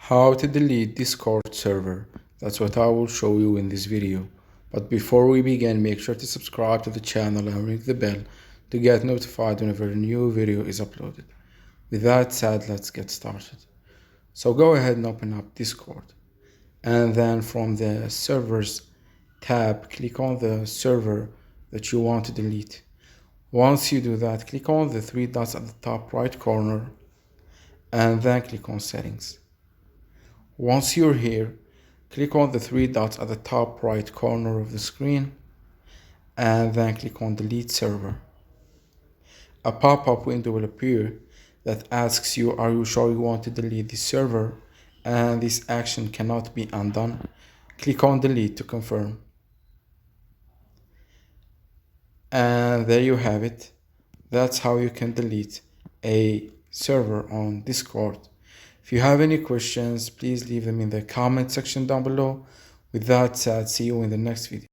How to delete Discord server. That's what I will show you in this video. But before we begin, make sure to subscribe to the channel and ring the bell to get notified whenever a new video is uploaded. With that said, let's get started. So go ahead and open up Discord. And then from the servers tab, click on the server that you want to delete. Once you do that, click on the three dots at the top right corner and then click on settings. Once you're here, click on the three dots at the top right corner of the screen and then click on delete server. A pop-up window will appear that asks you, are you sure you want to delete this server? And this action cannot be undone. Click on delete to confirm. And there you have it. That's how you can delete a server on Discord. If you have any questions, please leave them in the comment section down below. With that said, see you in the next video.